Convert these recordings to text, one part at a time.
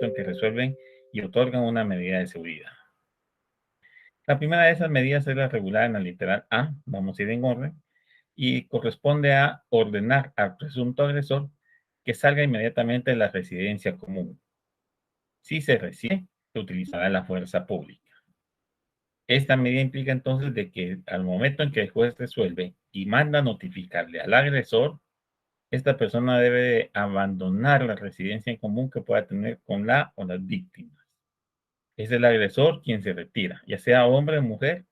en que resuelven y otorgan una medida de seguridad. La primera de esas medidas es la regulada en la literal A, vamos a ir en orden, y corresponde a ordenar al presunto agresor que salga inmediatamente de la residencia común. Si se resiste, se utilizará la fuerza pública. Esta medida implica entonces de que al momento en que el juez resuelve y manda notificarle al agresor, esta persona debe de abandonar la residencia en común que pueda tener con la o las víctimas. Es el agresor quien se retira, ya sea hombre o mujer,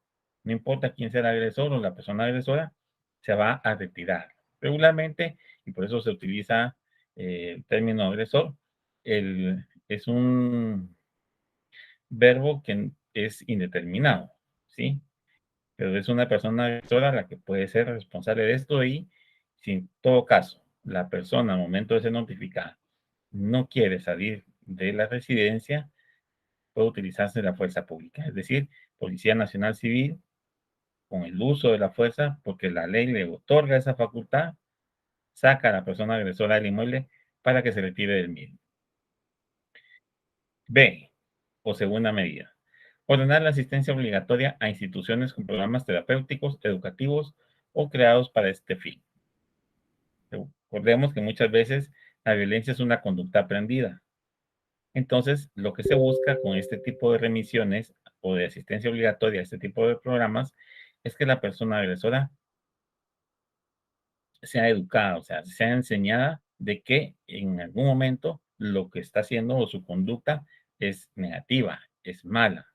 no importa quién sea el agresor o la persona agresora, se va a retirar. Regularmente, y por eso se utiliza el término agresor, es un verbo que es indeterminado, ¿sí? Pero es una persona agresora la que puede ser responsable de esto y si en todo caso la persona al momento de ser notificada no quiere salir de la residencia, puede utilizarse la fuerza pública, es decir, Policía Nacional Civil, con el uso de la fuerza, porque la ley le otorga esa facultad, saca a la persona agresora del inmueble para que se retire del mismo. B, o segunda medida, ordenar la asistencia obligatoria a instituciones con programas terapéuticos, educativos o creados para este fin. Recordemos que muchas veces la violencia es una conducta aprendida. Entonces, lo que se busca con este tipo de remisiones o de asistencia obligatoria a este tipo de programas es que la persona agresora sea educada, o sea, sea enseñada de que en algún momento lo que está haciendo o su conducta es negativa, es mala.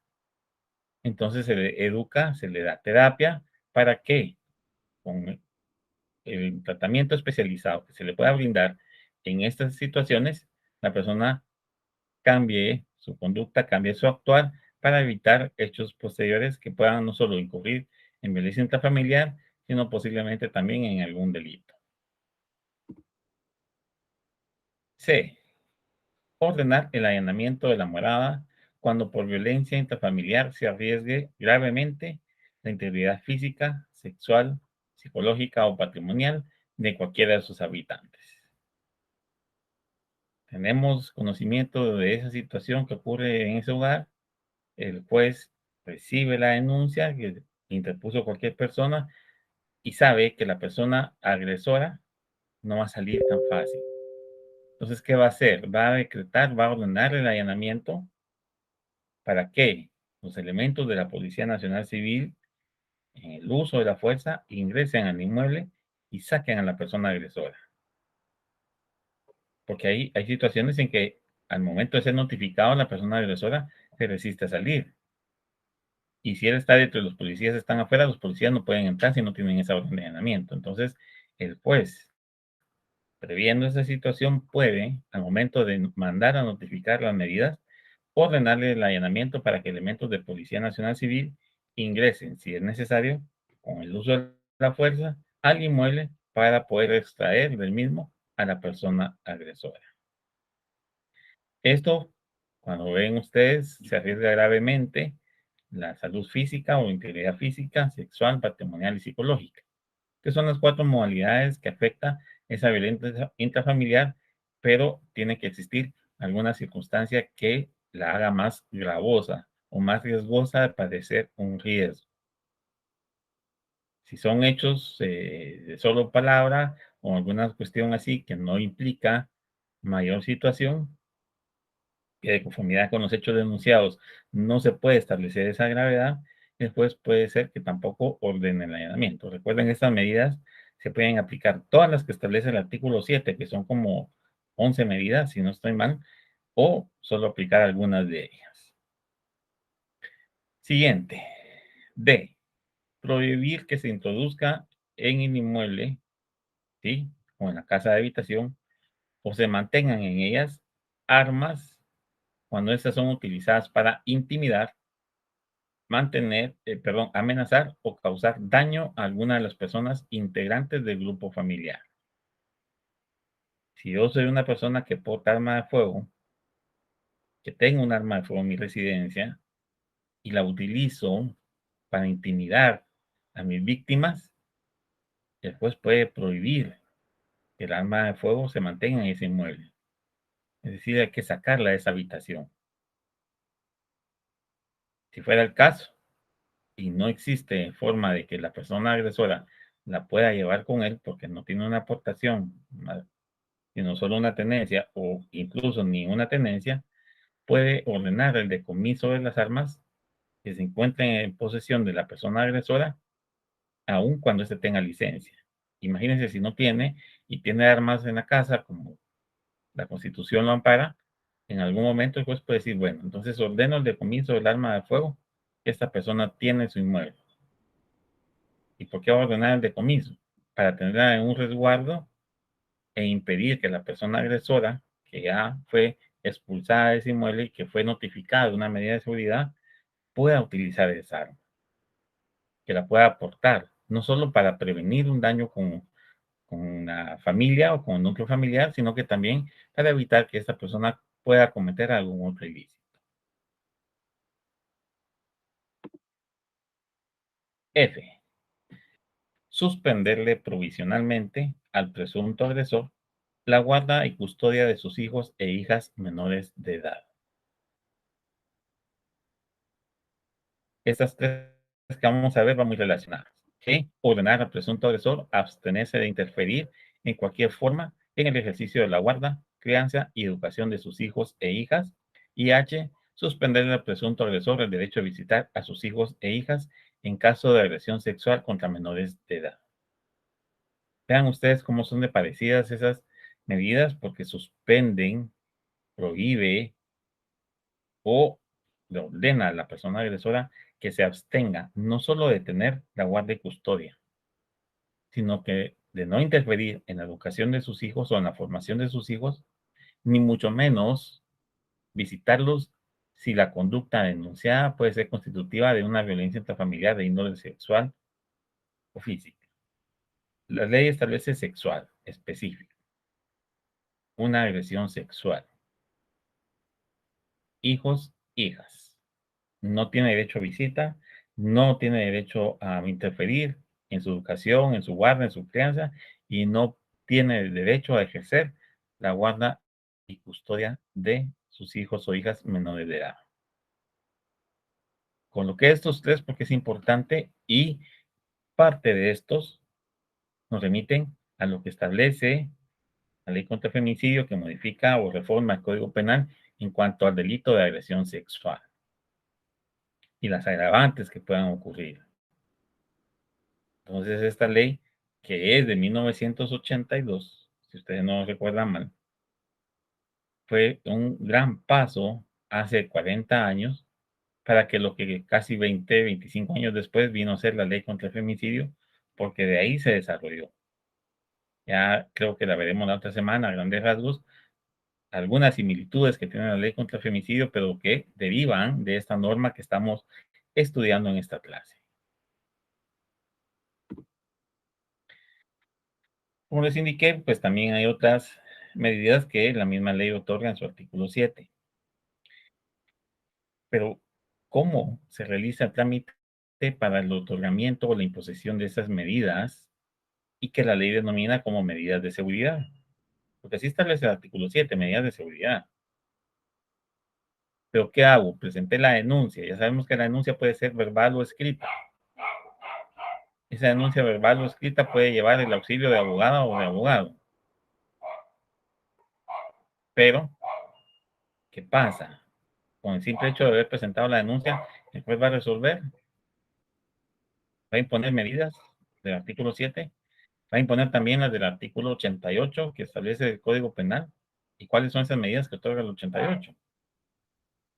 Entonces se le educa, se le da terapia para que con el tratamiento especializado que se le pueda brindar en estas situaciones, la persona cambie su conducta, cambie su actuar para evitar hechos posteriores que puedan no solo incurrir en violencia intrafamiliar, sino posiblemente también en algún delito. C. Ordenar el allanamiento de la morada cuando por violencia intrafamiliar se arriesgue gravemente la integridad física, sexual, psicológica o patrimonial de cualquiera de sus habitantes. Tenemos conocimiento de esa situación que ocurre en ese hogar, el juez recibe la denuncia que interpuso cualquier persona y sabe que la persona agresora no va a salir tan fácil. Entonces, ¿qué va a hacer? Va a decretar, va a ordenar el allanamiento para que los elementos de la Policía Nacional Civil, en el uso de la fuerza, ingresen al inmueble y saquen a la persona agresora. Porque ahí hay situaciones en que al momento de ser notificado, la persona agresora se resiste a salir. Y si él está dentro y los policías están afuera, los policías no pueden entrar si no tienen esa orden de allanamiento. Entonces, el juez, previendo esa situación, puede, al momento de mandar a notificar las medidas, ordenarle el allanamiento para que elementos de Policía Nacional Civil ingresen, si es necesario, con el uso de la fuerza, al inmueble para poder extraer del mismo a la persona agresora. Esto, cuando ven ustedes, se arriesga gravemente la salud física o integridad física, sexual, patrimonial y psicológica, que son las cuatro modalidades que afecta esa violencia intrafamiliar, pero tiene que existir alguna circunstancia que la haga más gravosa o más riesgosa de padecer un riesgo. Si son hechos de solo palabra o alguna cuestión así que no implica mayor situación, que de conformidad con los hechos denunciados no se puede establecer esa gravedad, después puede ser que tampoco ordene el allanamiento. Recuerden, estas medidas se pueden aplicar todas las que establece el artículo 7, que son como 11 medidas, si no estoy mal, o solo aplicar algunas de ellas. Siguiente. D. Prohibir que se introduzca en el inmueble, ¿sí? O en la casa de habitación, o se mantengan en ellas armas cuando estas son utilizadas para intimidar, amenazar o causar daño a alguna de las personas integrantes del grupo familiar. Si yo soy una persona que porta arma de fuego, que tengo un arma de fuego en mi residencia y la utilizo para intimidar a mis víctimas, el juez puede prohibir que el arma de fuego se mantenga en ese inmueble. Es decir, hay que sacarla de esa habitación. Si fuera el caso y no existe forma de que la persona agresora la pueda llevar con él porque no tiene una aportación, sino solo una tenencia o incluso ni una tenencia, puede ordenar el decomiso de las armas que se encuentren en posesión de la persona agresora, aun cuando éste tenga licencia. Imagínense si no tiene y tiene armas en la casa, como la Constitución lo ampara, en algún momento el juez puede decir, bueno, entonces ordeno el decomiso del arma de fuego que esta persona tiene en su inmueble. ¿Y por qué va a ordenar el decomiso? Para tenerla en un resguardo e impedir que la persona agresora, que ya fue expulsada de ese inmueble y que fue notificada de una medida de seguridad, pueda utilizar esa arma, que la pueda aportar, no solo para prevenir un daño con la familia o con el núcleo familiar, sino que también para evitar que esta persona pueda cometer algún otro ilícito. F. Suspenderle provisionalmente al presunto agresor la guarda y custodia de sus hijos e hijas menores de edad. Estas tres que vamos a ver van muy relacionadas. G. Ordenar al presunto agresor a abstenerse de interferir en cualquier forma en el ejercicio de la guarda, crianza y educación de sus hijos e hijas. Y H. Suspenderle al presunto agresor el derecho a visitar a sus hijos e hijas en caso de agresión sexual contra menores de edad. Vean ustedes cómo son de parecidas esas medidas porque suspenden, prohíbe o le ordena a la persona agresora que se abstenga no solo de tener la guardia y custodia, sino que de no interferir en la educación de sus hijos o en la formación de sus hijos, ni mucho menos visitarlos si la conducta denunciada puede ser constitutiva de una violencia intrafamiliar de índole sexual o física. La ley establece sexual específico, una agresión sexual, hijos, hijas. No tiene derecho a visita, no tiene derecho a interferir en su educación, en su guarda, en su crianza, y no tiene el derecho a ejercer la guarda y custodia de sus hijos o hijas menores de edad. Coloqué estos tres porque es importante y parte de estos nos remiten a lo que establece la ley contra el feminicidio que modifica o reforma el Código Penal en cuanto al delito de agresión sexual y las agravantes que puedan ocurrir. Entonces, esta ley, que es de 1982, si ustedes no recuerdan mal, fue un gran paso hace 40 años para que lo que casi 20, 25 años después vino a ser la ley contra el femicidio, porque de ahí se desarrolló. Ya creo que la veremos la otra semana a grandes rasgos, algunas similitudes que tiene la ley contra el femicidio, pero que derivan de esta norma que estamos estudiando en esta clase. Como les indiqué, pues también hay otras medidas que la misma ley otorga en su artículo 7. Pero, ¿cómo se realiza el trámite para el otorgamiento o la imposición de esas medidas y que la ley denomina como medidas de seguridad? Porque así establece el artículo 7, medidas de seguridad. Pero, ¿qué hago? Presenté la denuncia. Ya sabemos que la denuncia puede ser verbal o escrita. Esa denuncia verbal o escrita puede llevar el auxilio de abogada o de abogado. Pero, ¿qué pasa? Con el simple hecho de haber presentado la denuncia, el juez va a resolver, va a imponer medidas del artículo 7, va a imponer también las del artículo 88 que establece el Código Penal. ¿Y cuáles son esas medidas que otorga el 88?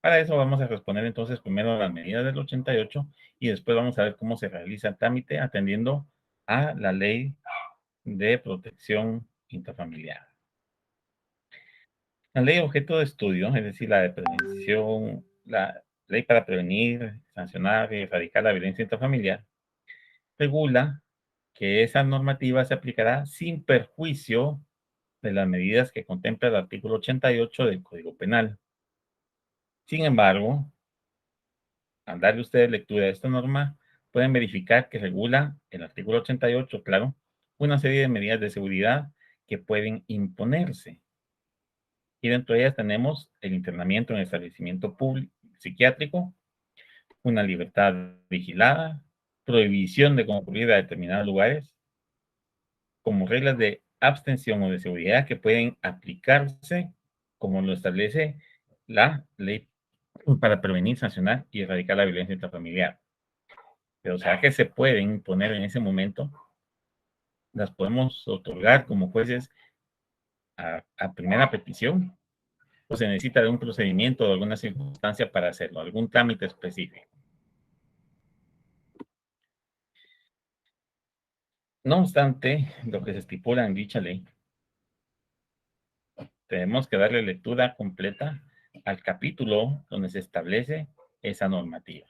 Para eso vamos a responder entonces primero las medidas del 88 y después vamos a ver cómo se realiza el trámite atendiendo a la ley de protección intrafamiliar. La ley objeto de estudio, es decir, la de prevención, la ley para prevenir, sancionar y erradicar la violencia intrafamiliar, regula que esa normativa se aplicará sin perjuicio de las medidas que contempla el artículo 88 del Código Penal. Sin embargo, al darle ustedes lectura a esta norma, pueden verificar que regula el artículo 88, claro, una serie de medidas de seguridad que pueden imponerse. Y dentro de ellas tenemos el internamiento en establecimiento público, psiquiátrico, una libertad vigilada, prohibición de concurrir a determinados lugares, como reglas de abstención o de seguridad que pueden aplicarse como lo establece la ley para prevenir, sancionar y erradicar la violencia intrafamiliar. Pero o sea que se pueden imponer en ese momento, las podemos otorgar como jueces a primera petición, o se necesita de un procedimiento o alguna circunstancia para hacerlo, algún trámite específico. No obstante, lo que se estipula en dicha ley, tenemos que darle lectura completa al capítulo donde se establece esa normativa.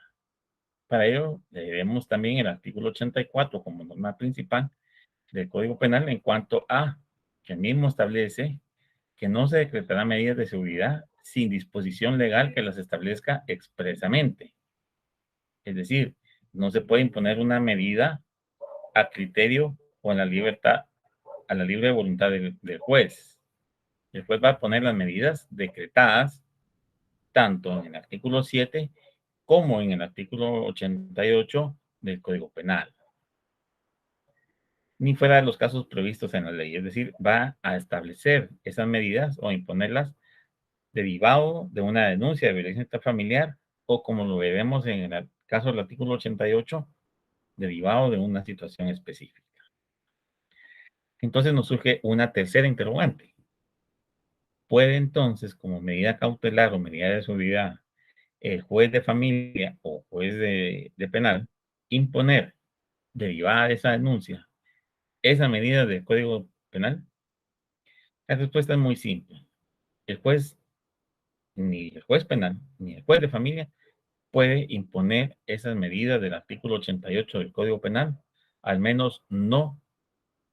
Para ello, debemos también el artículo 84 como norma principal del Código Penal en cuanto a que el mismo establece que no se decretarán medidas de seguridad sin disposición legal que las establezca expresamente. Es decir, no se puede imponer una medida a criterio o a la libertad, a la libre voluntad del juez. El juez va a poner las medidas decretadas tanto en el artículo 7 como en el artículo 88 del Código Penal, ni fuera de los casos previstos en la ley. Es decir, va a establecer esas medidas o imponerlas derivado de una denuncia de violencia intrafamiliar o, como lo veremos en el caso del artículo 88, derivado de una situación específica. Entonces nos surge una tercera interrogante. ¿Puede entonces, como medida cautelar o medida de seguridad, el juez de familia o juez de penal imponer, derivada de esa denuncia, esa medida del Código Penal? La respuesta es muy simple. El juez, ni el juez penal, ni el juez de familia puede imponer esas medidas del artículo 88 del Código Penal, al menos no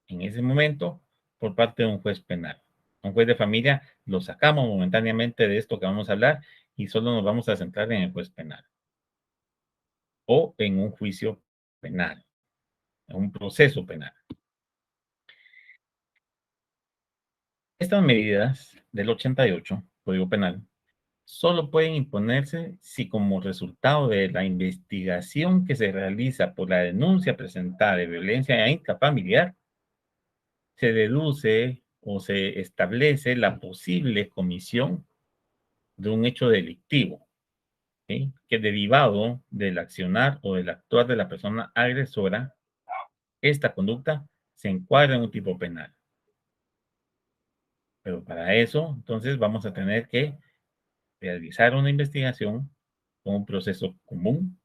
en ese momento por parte de un juez penal. Un juez de familia lo sacamos momentáneamente de esto que vamos a hablar y solo nos vamos a centrar en el juez penal o en un juicio penal, en un proceso penal. Estas medidas del 88, Código Penal, solo pueden imponerse si como resultado de la investigación que se realiza por la denuncia presentada de violencia intrafamiliar, se deduce o se establece la posible comisión de un hecho delictivo, ¿sí? Que derivado del accionar o del actuar de la persona agresora, esta conducta se encuadra en un tipo penal. Pero para eso, entonces, vamos a tener que realizar una investigación con un proceso común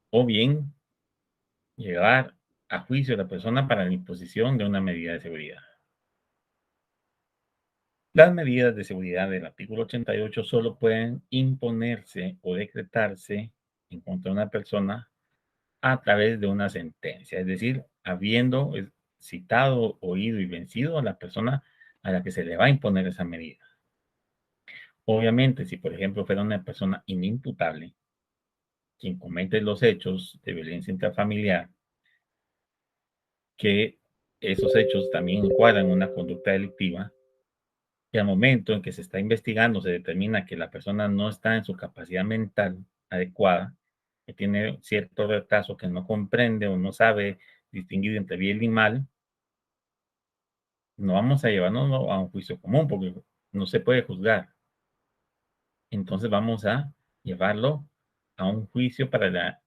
o bien llevar a juicio a la persona para la imposición de una medida de seguridad. Las medidas de seguridad del artículo 88 solo pueden imponerse o decretarse en contra de una persona a través de una sentencia, es decir, habiendo citado, oído y vencido a la persona a la que se le va a imponer esa medida. Obviamente, si por ejemplo fuera una persona inimputable, quien comete los hechos de violencia intrafamiliar, que esos hechos también encuadran una conducta delictiva, y al momento en que se está investigando se determina que la persona no está en su capacidad mental adecuada, que tiene cierto retraso, que no comprende o no sabe distinguir entre bien y mal, no vamos a llevarnos a un juicio común porque no se puede juzgar. Entonces vamos a llevarlo a un juicio para la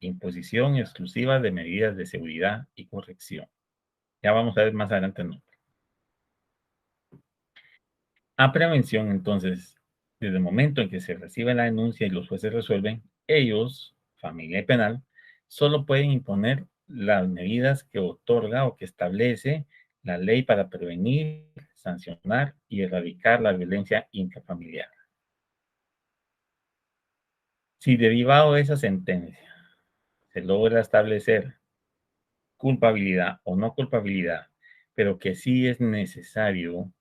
imposición exclusiva de medidas de seguridad y corrección. Ya vamos a ver más adelante el nombre. A prevención, entonces, desde el momento en que se recibe la denuncia y los jueces resuelven, ellos, familia y penal, solo pueden imponer las medidas que otorga o que establece la ley para prevenir, sancionar y erradicar la violencia intrafamiliar. Si derivado de esa sentencia se logra establecer culpabilidad o no culpabilidad, pero que sí es necesario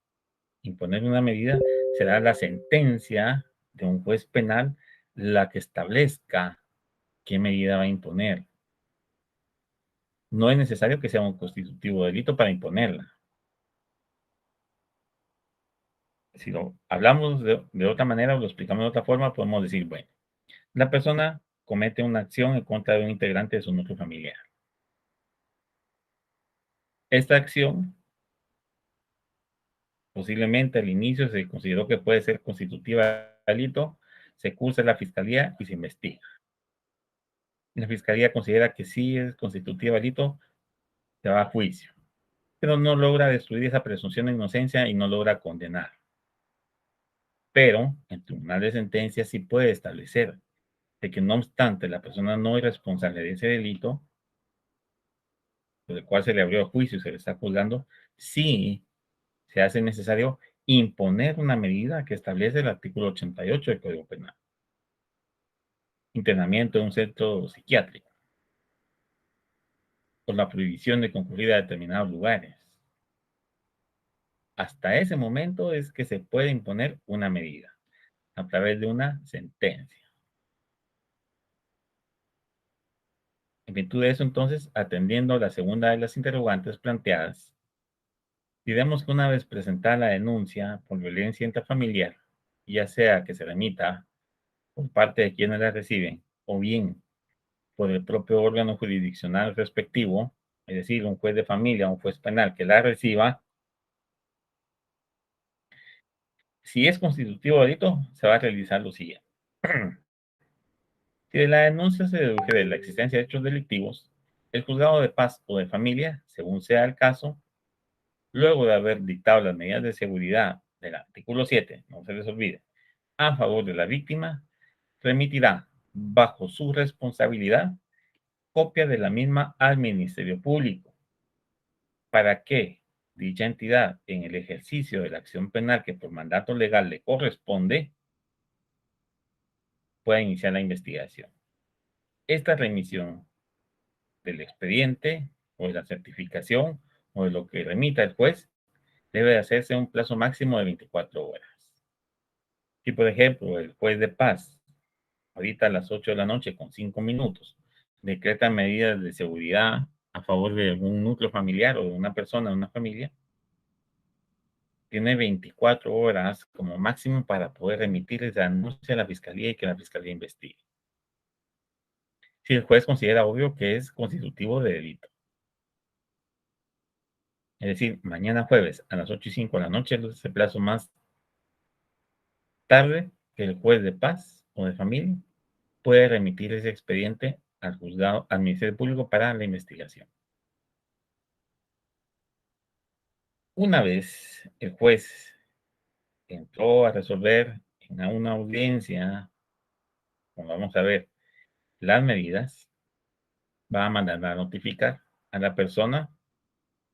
imponer una medida, será la sentencia de un juez penal la que establezca qué medida va a imponer. No es necesario que sea un constitutivo delito para imponerla. Si lo hablamos de otra manera o lo explicamos de otra forma, podemos decir, bueno, la persona comete una acción en contra de un integrante de su núcleo familiar. Esta acción posiblemente al inicio se consideró que puede ser constitutiva de delito, se cursa en la fiscalía y se investiga. La fiscalía considera que sí es constitutiva de delito, se va a juicio, pero no logra destruir esa presunción de inocencia y no logra condenar. Pero el tribunal de sentencia sí puede establecer de que no obstante la persona no es responsable de ese delito, por el cual se le abrió juicio y se le está juzgando, sí se hace necesario imponer una medida que establece el artículo 88 del Código Penal. Internamiento en un centro psiquiátrico, por la prohibición de concurrir a determinados lugares. Hasta ese momento es que se puede imponer una medida a través de una sentencia. En virtud de eso, entonces, atendiendo a la segunda de las interrogantes planteadas, diremos que una vez presentada la denuncia por violencia intrafamiliar, ya sea que se remita por parte de quienes la reciben o bien por el propio órgano jurisdiccional respectivo, es decir, un juez de familia o un juez penal que la reciba, si es constitutivo de delito, se va a realizar lo siguiente. Si de la denuncia se deduce de la existencia de hechos delictivos, el juzgado de paz o de familia, según sea el caso, luego de haber dictado las medidas de seguridad del artículo 7, no se les olvide, a favor de la víctima, remitirá, bajo su responsabilidad, copia de la misma al Ministerio Público, para que dicha entidad, en el ejercicio de la acción penal que por mandato legal le corresponde, pueda iniciar la investigación. Esta remisión del expediente o de la certificación o de lo que remita el juez debe de hacerse en un plazo máximo de 24 horas. Si, por ejemplo, el juez de paz, ahorita a las 8 de la noche con 5 minutos, decreta medidas de seguridad a favor de un núcleo familiar o de una persona, de una familia, tiene 24 horas como máximo para poder remitir esa denuncia a la fiscalía y que la fiscalía investigue. Si el juez considera obvio que es constitutivo de delito. Es decir, mañana jueves a las 8:05 de la noche es el plazo más tarde que el juez de paz o de familia puede remitir ese expediente al juzgado, al Ministerio Público para la investigación. Una vez el juez entró a resolver en una audiencia, como vamos a ver, las medidas, va a mandar a notificar a la persona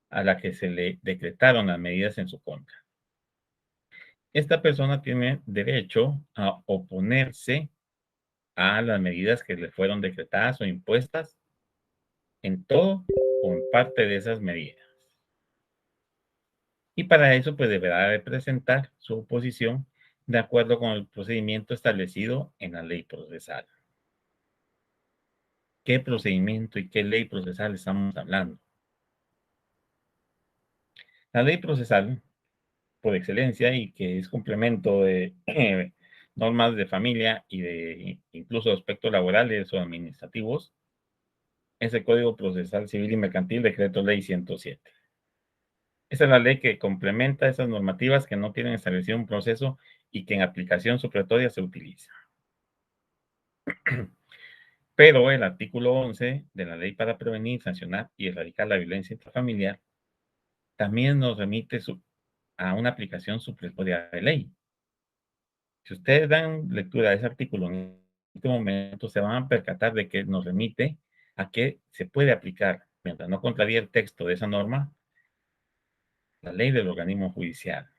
a la que se le decretaron las medidas en su contra. Esta persona tiene derecho a oponerse a las medidas que le fueron decretadas o impuestas en todo o en parte de esas medidas. Y para eso, pues deberá de presentar su oposición de acuerdo con el procedimiento establecido en la ley procesal. ¿Qué procedimiento y qué ley procesal estamos hablando? La ley procesal, por excelencia, y que es complemento de normas de familia y de incluso aspectos laborales o administrativos, es el Código Procesal Civil y Mercantil, Decreto Ley 107. Esa es la ley que complementa esas normativas que no tienen establecido un proceso y que en aplicación supletoria se utiliza. Pero el artículo 11 de la Ley para Prevenir, Sancionar y Erradicar la Violencia Intrafamiliar también nos remite a una aplicación supletoria de ley. Si ustedes dan lectura a ese artículo en este momento, se van a percatar de que nos remite a que se puede aplicar, mientras no contraría el texto de esa norma, la ley del organismo judicial.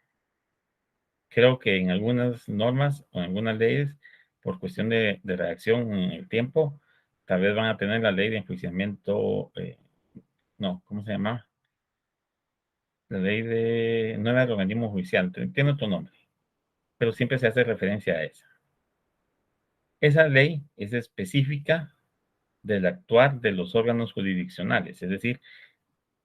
Creo que en algunas normas o en algunas leyes, por cuestión de redacción en el tiempo, tal vez van a tener la ley de enjuiciamiento, no, ¿cómo se llama? La ley de, no era el organismo judicial, tiene otro nombre, pero siempre se hace referencia a esa. Esa ley es específica del actuar de los órganos jurisdiccionales, es decir,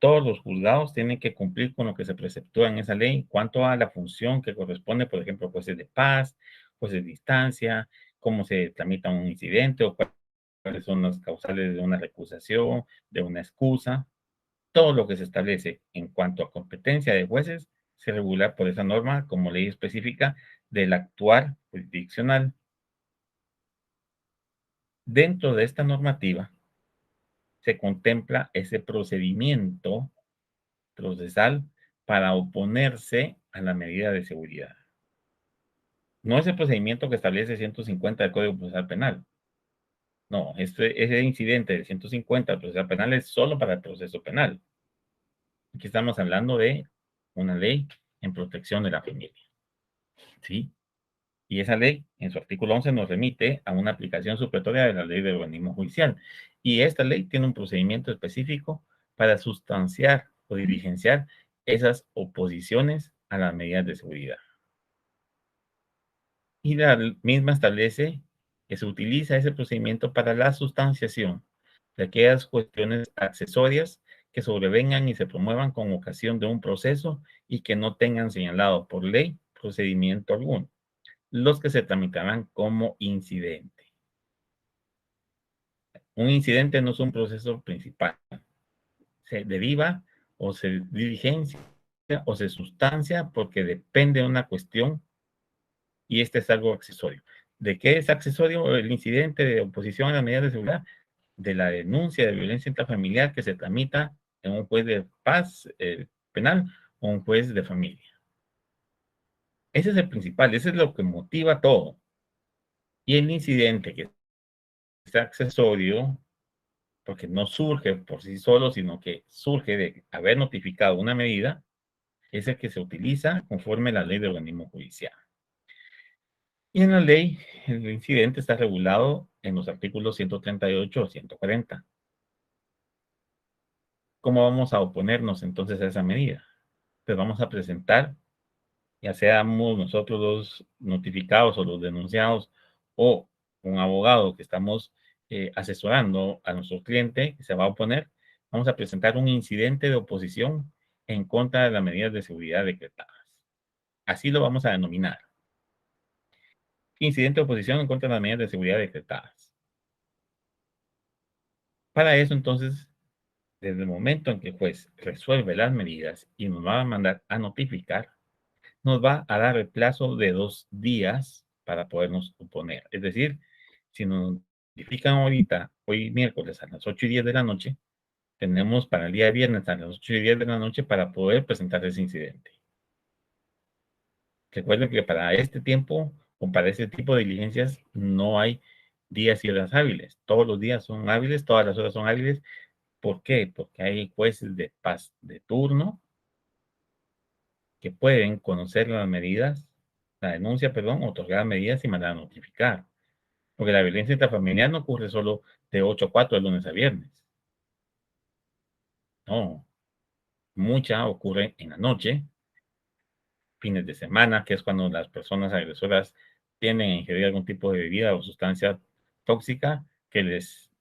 todos los juzgados tienen que cumplir con lo que se preceptúa en esa ley en cuanto a la función que corresponde, por ejemplo, jueces de paz, jueces de distancia, cómo se tramita un incidente o cuáles son las causales de una recusación, de una excusa. Todo lo que se establece en cuanto a competencia de jueces se regula por esa norma como ley específica del actuar jurisdiccional. Dentro de esta normativa se contempla ese procedimiento procesal para oponerse a la medida de seguridad. No es el procedimiento que establece 150 del Código Procesal Penal. No, ese incidente de 150 del Procesal Penal es solo para el proceso penal. Aquí estamos hablando de una ley en protección de la familia. ¿Sí? Y esa ley, en su artículo 11, nos remite a una aplicación supletoria de la ley de organismo judicial. Y esta ley tiene un procedimiento específico para sustanciar o diligenciar esas oposiciones a las medidas de seguridad. Y la misma establece que se utiliza ese procedimiento para la sustanciación de aquellas cuestiones accesorias que sobrevengan y se promuevan con ocasión de un proceso y que no tengan señalado por ley procedimiento alguno, los que se tramitarán como incidente. Un incidente no es un proceso principal, se deriva o se diligencia o se sustancia porque depende de una cuestión y este es algo accesorio. ¿De qué es accesorio el incidente de oposición a las medidas de seguridad? De la denuncia de violencia intrafamiliar que se tramita en un juez de paz penal o un juez de familia. Ese es el principal, ese es lo que motiva todo. Y el incidente que es accesorio, porque no surge por sí solo, sino que surge de haber notificado una medida, es el que se utiliza conforme a la ley de organismo judicial. Y en la ley, el incidente está regulado en los artículos 138 o 140. ¿Cómo vamos a oponernos entonces a esa medida? Pues vamos a presentar, ya seamos nosotros los notificados o los denunciados o un abogado que estamos asesorando a nuestro cliente que se va a oponer, vamos a presentar un incidente de oposición en contra de las medidas de seguridad decretadas. Así lo vamos a denominar. Incidente de oposición en contra de las medidas de seguridad decretadas. Para eso, entonces, desde el momento en que el juez resuelve las medidas y nos va a mandar a notificar, nos va a dar el plazo de 2 días para podernos oponer. Es decir, si nos notifican ahorita, hoy miércoles a las 8:10 de la noche, tenemos para el día viernes a las 8:10 de la noche para poder presentar ese incidente. Recuerden que para este tiempo o para este tipo de diligencias no hay días y horas hábiles. Todos los días son hábiles, todas las horas son hábiles. ¿Por qué? Porque hay jueces de paz de turno que pueden conocer las medidas, la denuncia, perdón, otorgar medidas y mandar a notificar. Porque la violencia intrafamiliar no ocurre solo de 8 a 4 de lunes a viernes. No, mucha ocurre en la noche, fines de semana, que es cuando las personas agresoras tienden a ingerir algún tipo de bebida o sustancia tóxica que les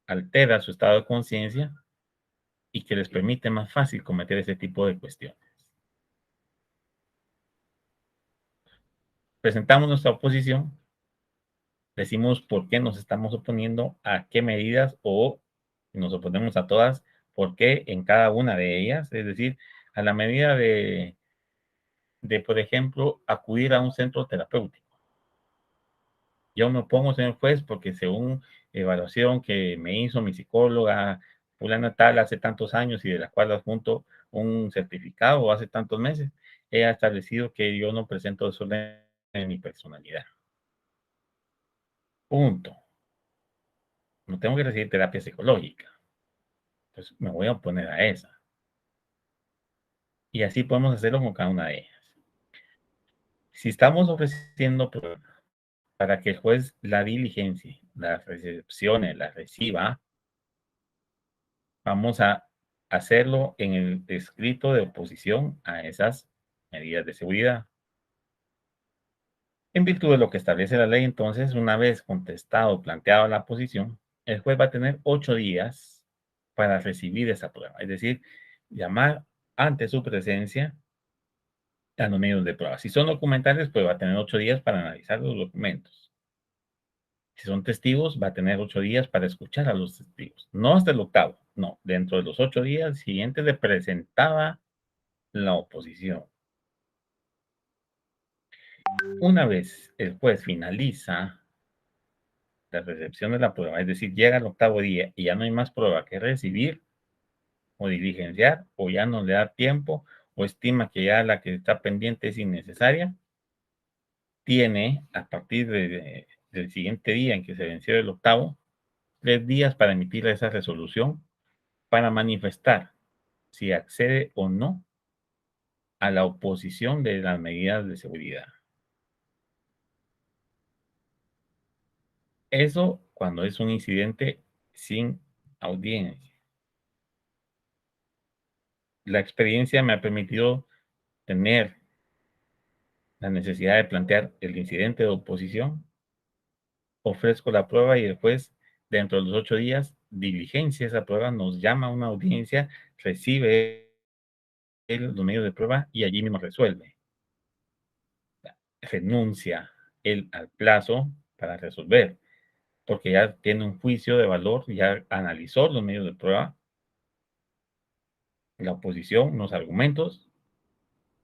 altera su estado de conciencia y que les permite más fácil cometer ese tipo de cuestiones. Presentamos nuestra oposición, decimos por qué nos estamos oponiendo, a qué medidas o nos oponemos a todas, por qué en cada una de ellas, es decir, a la medida por ejemplo, acudir a un centro terapéutico. Yo me opongo, señor juez, porque según evaluación que me hizo mi psicóloga fulana tal hace tantos años y de la cual adjunto un certificado hace tantos meses, he establecido que yo no presento desorden en mi personalidad. Punto. No tengo que recibir terapia psicológica. Pues me voy a oponer a esa. Y así podemos hacerlo con cada una de ellas. Si estamos ofreciendo para que el juez la diligencia, la recepcione, la reciba, vamos a hacerlo en el escrito de oposición a esas medidas de seguridad. En virtud de lo que establece la ley, entonces, una vez contestado, planteado la posición, el juez va a tener 8 días para recibir esa prueba. Es decir, llamar ante su presencia a los medios de prueba. Si son documentales, pues va a tener 8 días para analizar los documentos. Si son testigos, va a tener 8 días para escuchar a los testigos. No hasta el octavo, no. Dentro de los 8 días siguientes le presentaba la oposición. Una vez el juez finaliza la recepción de la prueba, es decir, llega el octavo día y ya no hay más prueba que recibir o diligenciar, o ya no le da tiempo, o estima que ya la que está pendiente es innecesaria, tiene, a partir del siguiente día en que se venció el octavo, 3 días para emitir esa resolución para manifestar si accede o no a la oposición de las medidas de seguridad. Eso cuando es un incidente sin audiencia. La experiencia me ha permitido tener la necesidad de plantear el incidente de oposición, ofrezco la prueba y después, dentro de los 8 días, diligencia esa prueba, nos llama a una audiencia, recibe los medios de prueba y allí mismo resuelve. Renuncia él al plazo para resolver, porque ya tiene un juicio de valor, ya analizó los medios de prueba, la oposición, los argumentos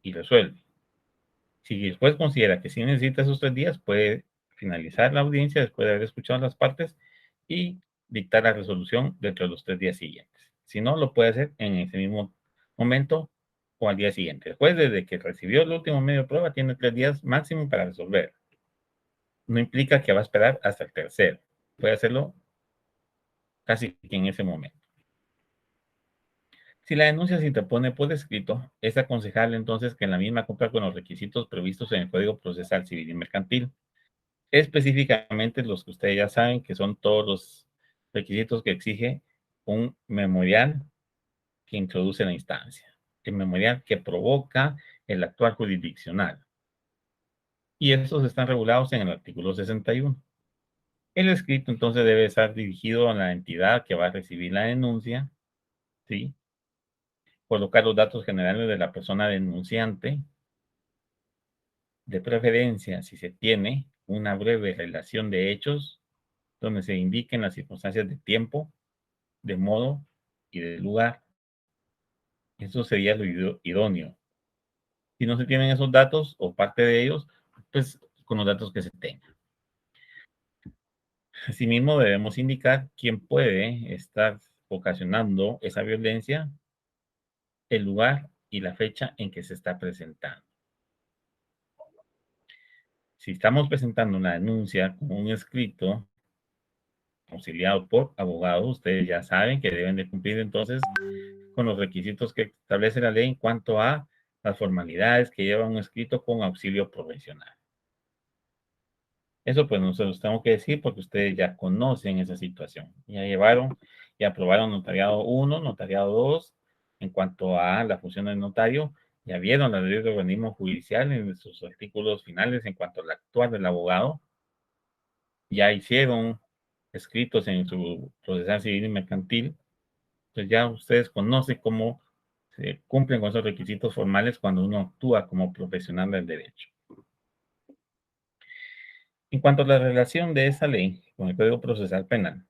y resuelve. Si después considera que sí necesita esos 3 días, puede finalizar la audiencia después de haber escuchado las partes y dictar la resolución dentro de los 3 días siguientes. Si no, lo puede hacer en ese mismo momento o al día siguiente. Después, desde que recibió el último medio de prueba, tiene 3 días máximo para resolver. No implica que va a esperar hasta el tercero. Puede hacerlo casi en ese momento. Si la denuncia se interpone por escrito, es aconsejable entonces que la misma cumpla con los requisitos previstos en el Código Procesal Civil y Mercantil, específicamente los que ustedes ya saben, que son todos los requisitos que exige un memorial que introduce la instancia, el memorial que provoca el actuar jurisdiccional. Y estos están regulados en el artículo 61. El escrito entonces debe estar dirigido a la entidad que va a recibir la denuncia, ¿sí? Colocar los datos generales de la persona denunciante, de preferencia si se tiene una breve relación de hechos donde se indiquen las circunstancias de tiempo, de modo y de lugar. Eso sería lo idóneo. Si no se tienen esos datos o parte de ellos, pues con los datos que se tengan. Asimismo, debemos indicar quién puede estar ocasionando esa violencia, el lugar y la fecha en que se está presentando. Si estamos presentando una denuncia con un escrito auxiliado por abogado, ustedes ya saben que deben de cumplir entonces con los requisitos que establece la ley en cuanto a las formalidades que lleva un escrito con auxilio profesional. Eso pues no se los tengo que decir porque ustedes ya conocen esa situación. Ya llevaron y aprobaron notariado 1, notariado 2. En cuanto a la función del notario, ya vieron la ley de organismo judicial en sus artículos finales en cuanto al actuar del abogado. Ya hicieron escritos en su procesal civil y mercantil. Pues ya ustedes conocen cómo se cumplen con esos requisitos formales cuando uno actúa como profesional del derecho. En cuanto a la relación de esa ley con el Código Procesal Penal,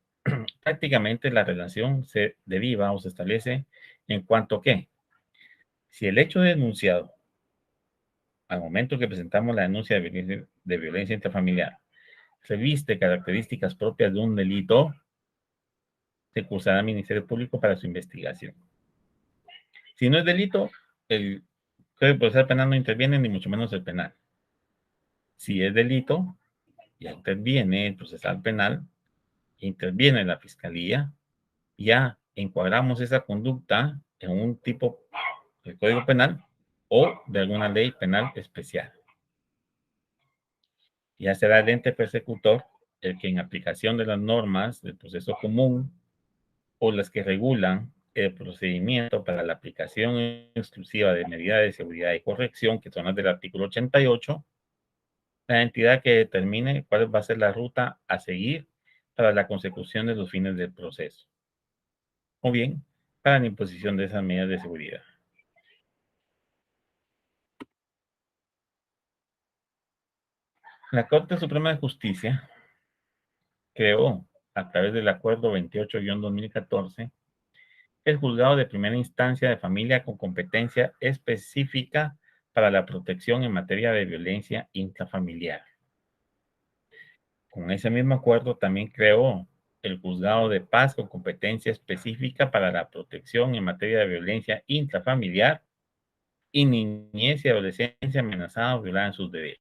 prácticamente la relación se deriva o se establece en cuanto que si el hecho denunciado al momento que presentamos la denuncia de violencia intrafamiliar reviste características propias de un delito, se cursará al Ministerio Público para su investigación. Si no es delito, el Código Procesal Penal no interviene, ni mucho menos el penal. Si es delito, ya interviene el procesal penal, interviene la fiscalía, ya encuadramos esa conducta en un tipo del Código Penal o de alguna ley penal especial. Ya será el ente persecutor el que en aplicación de las normas del proceso común o las que regulan el procedimiento para la aplicación exclusiva de medidas de seguridad y corrección, que son las del artículo 88, la entidad que determine cuál va a ser la ruta a seguir para la consecución de los fines del proceso. O bien, para la imposición de esas medidas de seguridad. La Corte Suprema de Justicia creó, a través del Acuerdo 28-2014, el Juzgado de Primera Instancia de Familia con competencia específica para la protección en materia de violencia intrafamiliar. Con ese mismo acuerdo también creó el Juzgado de Paz con competencia específica para la protección en materia de violencia intrafamiliar y niñez y adolescencia amenazada o violada en sus derechos.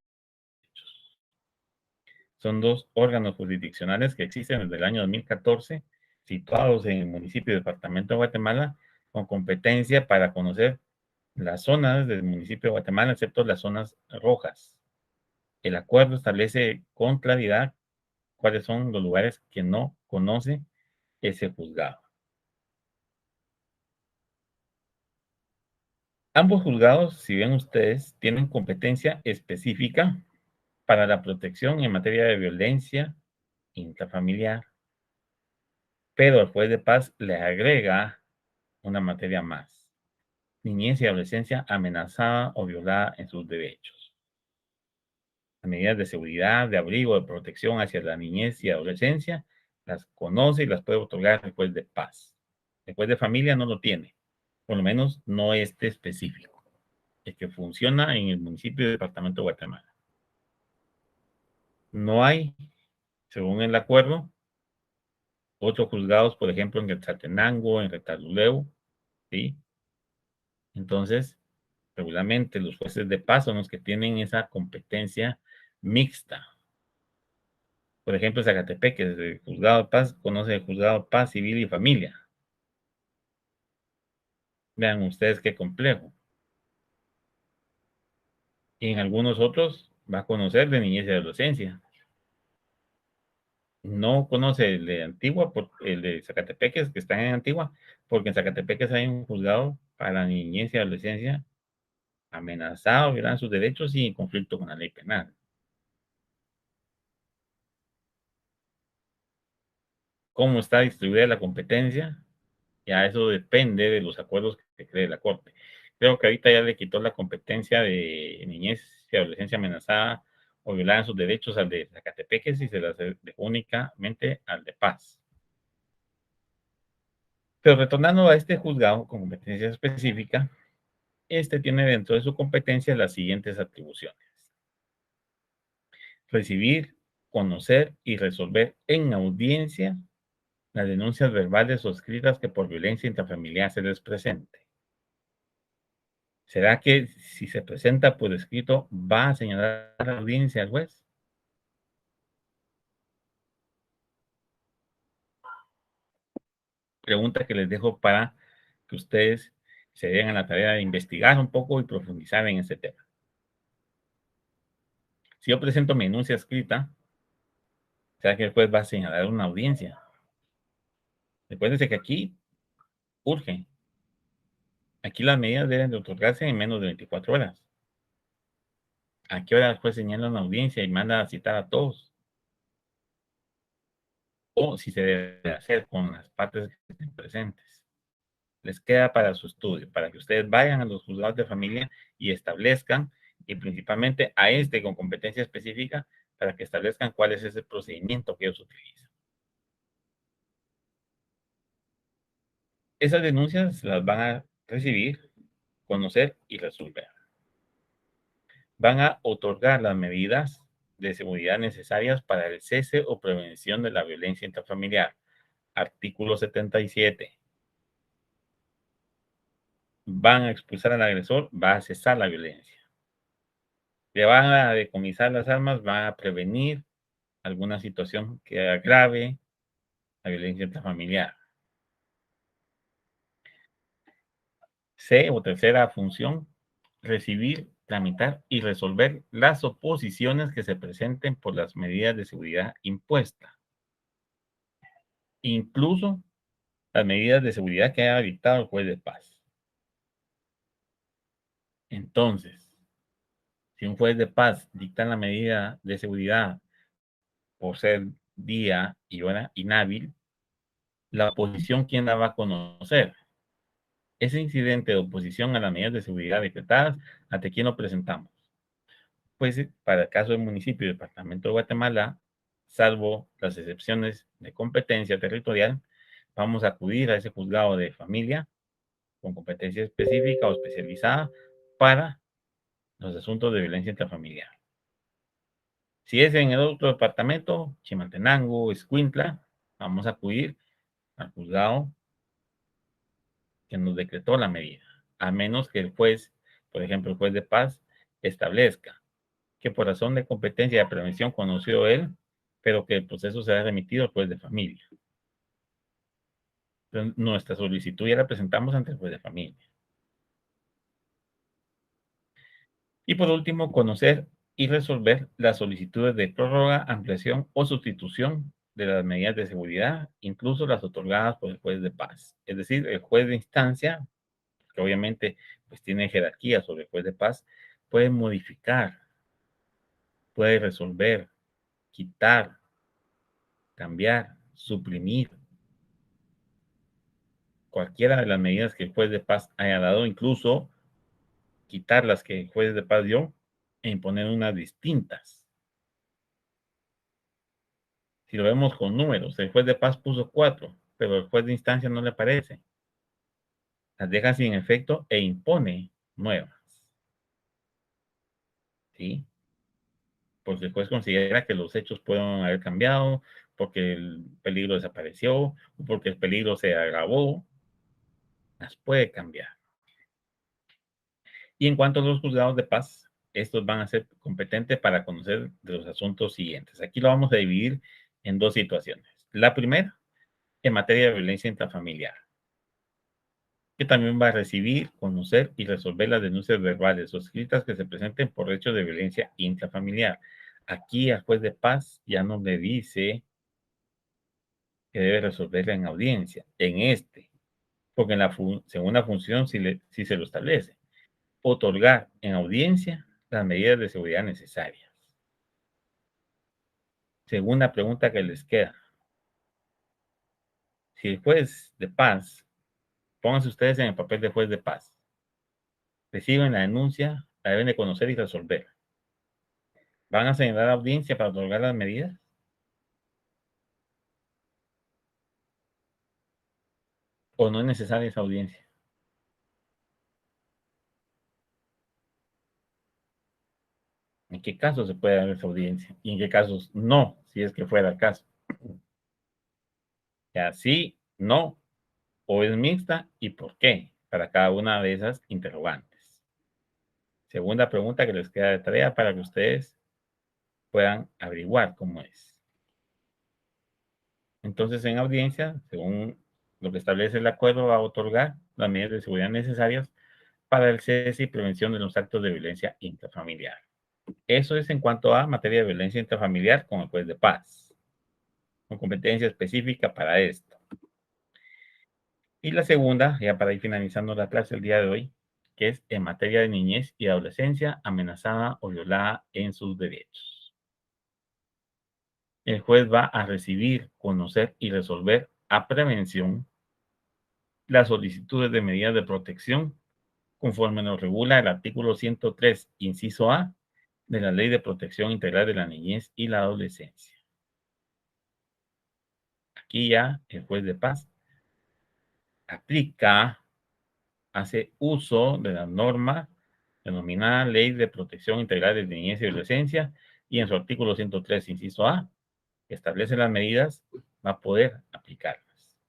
Son dos órganos jurisdiccionales que existen desde el año 2014, situados en el municipio y departamento de Guatemala, con competencia para conocer las zonas del municipio de Guatemala, excepto las zonas rojas. El acuerdo establece con claridad cuáles son los lugares que no conoce ese juzgado. Ambos juzgados, si ven ustedes, tienen competencia específica para la protección en materia de violencia intrafamiliar, pero el juez de paz le agrega una materia más: niñez y adolescencia amenazada o violada en sus derechos. Las medidas de seguridad, de abrigo, de protección hacia la niñez y adolescencia las conoce y las puede otorgar el juez de paz. El juez de familia no lo tiene, por lo menos no este específico, el que funciona en el municipio y departamento de Guatemala. No hay, según el acuerdo, otros juzgados, por ejemplo, en Quetzaltenango, en Retaluleu, ¿sí? Entonces, regularmente los jueces de paz son los que tienen esa competencia mixta. Por ejemplo, Zacatepec, que es el juzgado de paz, conoce el juzgado de paz civil y familia. Vean ustedes qué complejo. Y en algunos otros va a conocer de niñez y adolescencia. No conoce el de Antigua, el de Zacatepeques, que están en Antigua, porque en Zacatepeques hay un juzgado para la niñez y adolescencia amenazado, violan sus derechos y en conflicto con la ley penal. ¿Cómo está distribuida la competencia? Ya eso depende de los acuerdos que cree la Corte. Creo que ahorita ya le quitó la competencia de niñez y adolescencia amenazada o violada en sus derechos al de Zacatepeques y se las dejó únicamente al de Paz. Pero retornando a este juzgado con competencia específica, este tiene dentro de su competencia las siguientes atribuciones: recibir, conocer y resolver en audiencia las denuncias verbales o escritas que por violencia intrafamiliar se les presente. ¿Será que si se presenta por escrito va a señalar a la audiencia al juez? Pregunta que les dejo para que ustedes se den a la tarea de investigar un poco y profundizar en este tema. Si yo presento mi denuncia escrita, ¿será que el juez va a señalar una audiencia? Recuérdense que aquí urge. Aquí las medidas deben de otorgarse en menos de 24 horas. ¿A qué hora el juez señala una audiencia y manda a citar a todos? O si se debe hacer con las partes que estén presentes. Les queda para su estudio, para que ustedes vayan a los juzgados de familia y establezcan, y principalmente a este con competencia específica, para que establezcan cuál es ese procedimiento que ellos utilizan. Esas denuncias las van a recibir, conocer y resolver. Van a otorgar las medidas de seguridad necesarias para el cese o prevención de la violencia intrafamiliar. Artículo 77. Van a expulsar al agresor, va a cesar la violencia. Le van a decomisar las armas, van a prevenir alguna situación que agrave la violencia intrafamiliar. C, o tercera función, recibir, tramitar y resolver las oposiciones que se presenten por las medidas de seguridad impuestas, incluso las medidas de seguridad que haya dictado el juez de paz. Entonces, si un juez de paz dicta la medida de seguridad por ser día y hora inhábil, la oposición, ¿quién la va a conocer? ese incidente de oposición a las medidas de seguridad decretadas, ¿ante quién lo presentamos? Pues para el caso del municipio y departamento de Guatemala, salvo las excepciones de competencia territorial, vamos a acudir a ese juzgado de familia con competencia específica o especializada para los asuntos de violencia intrafamiliar. Si es en el otro departamento, Chimaltenango, Escuintla, vamos a acudir al juzgado que nos decretó la medida, a menos que el juez, por ejemplo, el juez de paz, establezca que por razón de competencia de prevención conoció él, pero que el proceso será remitido al juez de familia. Entonces, nuestra solicitud ya la presentamos ante el juez de familia. Y por último, conocer y resolver las solicitudes de prórroga, ampliación o sustitución de las medidas de seguridad, incluso las otorgadas por el juez de paz. Es decir, el juez de instancia, que obviamente pues tiene jerarquía sobre el juez de paz, puede modificar, puede resolver, quitar, cambiar, suprimir cualquiera de las medidas que el juez de paz haya dado, incluso quitar las que el juez de paz dio e imponer unas distintas. Si lo vemos con números, el juez de paz puso 4, pero el juez de instancia no le parece. Las deja sin efecto e impone nuevas. ¿Sí? Porque el juez considera que los hechos pueden haber cambiado, porque el peligro desapareció, o porque el peligro se agravó, las puede cambiar. Y en cuanto a los juzgados de paz, estos van a ser competentes para conocer de los asuntos siguientes. Aquí lo vamos a dividir en dos situaciones. La primera, en materia de violencia intrafamiliar, que también va a recibir, conocer y resolver las denuncias verbales o escritas que se presenten por hechos de violencia intrafamiliar. Aquí al juez de paz ya no le dice que debe resolverla en audiencia, en este, porque en la segunda función sí se lo establece. Otorgar en audiencia las medidas de seguridad necesarias. Segunda pregunta que les queda. Si el juez de paz, pónganse ustedes en el papel de juez de paz, reciben la denuncia, la deben de conocer y resolver. ¿Van a señalar audiencia para otorgar las medidas? ¿O no es necesaria esa audiencia? ¿En qué casos se puede dar esa audiencia? ¿Y en qué casos no, si es que fuera el caso? Ya sí, no, o es mixta y por qué, para cada una de esas interrogantes. Segunda pregunta que les queda de tarea para que ustedes puedan averiguar cómo es. Entonces, en audiencia, según lo que establece el acuerdo, va a otorgar las medidas de seguridad necesarias para el cese y prevención de los actos de violencia intrafamiliar. Eso es en cuanto a materia de violencia intrafamiliar con el juez de paz, con competencia específica para esto. Y la segunda, ya para ir finalizando la clase el día de hoy, que es en materia de niñez y adolescencia amenazada o violada en sus derechos. El juez va a recibir, conocer y resolver a prevención las solicitudes de medidas de protección conforme nos regula el artículo 103, inciso A, de la Ley de Protección Integral de la Niñez y la Adolescencia. Aquí ya el juez de paz aplica, hace uso de la norma denominada Ley de Protección Integral de la Niñez y Adolescencia y en su artículo 103, inciso A, que establece las medidas, va a poder aplicarlas.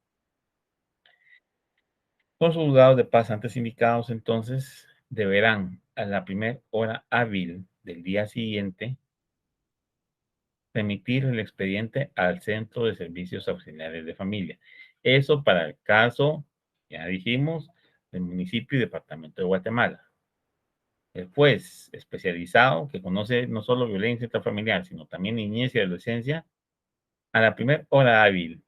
Los juzgados de paz antes indicados, entonces, deberán a la primera hora hábil del día siguiente remitir el expediente al Centro de Servicios Auxiliares de Familia. Eso para el caso, ya dijimos, del municipio y departamento de Guatemala. El juez especializado que conoce no solo violencia intrafamiliar, sino también niñez y adolescencia, a la primera hora hábil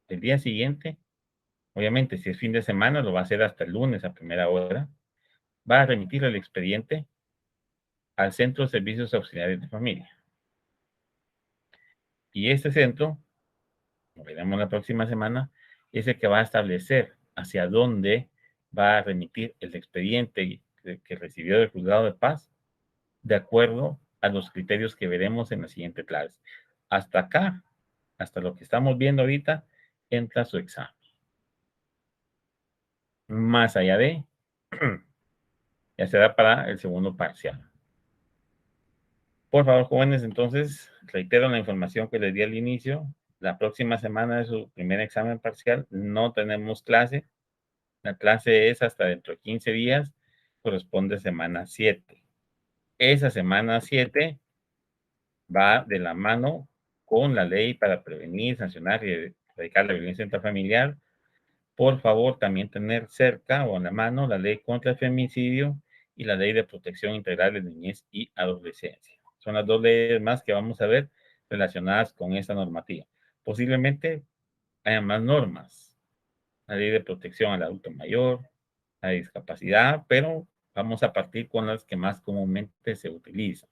del día siguiente, obviamente si es fin de semana, lo va a hacer hasta el lunes a primera hora, va a remitir el expediente al Centro de Servicios Auxiliares de Familia. Y este centro, como veremos la próxima semana, es el que va a establecer hacia dónde va a remitir el expediente que recibió del juzgado de paz de acuerdo a los criterios que veremos en la siguiente clase. Hasta acá, hasta lo que estamos viendo ahorita, entra su examen. Más allá de, ya será para el segundo parcial. Por favor, jóvenes, entonces, reitero la información que les di al inicio. La próxima semana es su primer examen parcial. No tenemos clase. La clase es hasta dentro de 15 días. Corresponde a semana 7. Esa semana 7 va de la mano con la ley para prevenir, sancionar y erradicar la violencia intrafamiliar. Por favor, también tener cerca o en la mano la ley contra el femicidio y la ley de protección integral de niñez y adolescencia. Son las dos leyes más que vamos a ver relacionadas con esta normativa. Posiblemente haya más normas. La ley de protección al adulto mayor, la discapacidad, pero vamos a partir con las que más comúnmente se utilizan.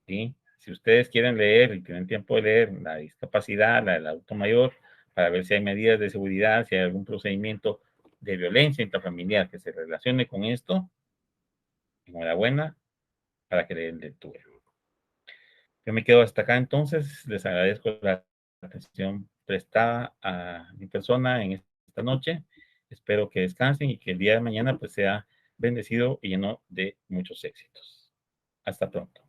¿Sí? Si ustedes quieren leer y tienen tiempo de leer la discapacidad, la del adulto mayor, para ver si hay medidas de seguridad, si hay algún procedimiento de violencia intrafamiliar que se relacione con esto, enhorabuena para que le den lectura. Yo me quedo hasta acá entonces, les agradezco la atención prestada a mi persona en esta noche. Espero que descansen y que el día de mañana pues sea bendecido y lleno de muchos éxitos. Hasta pronto.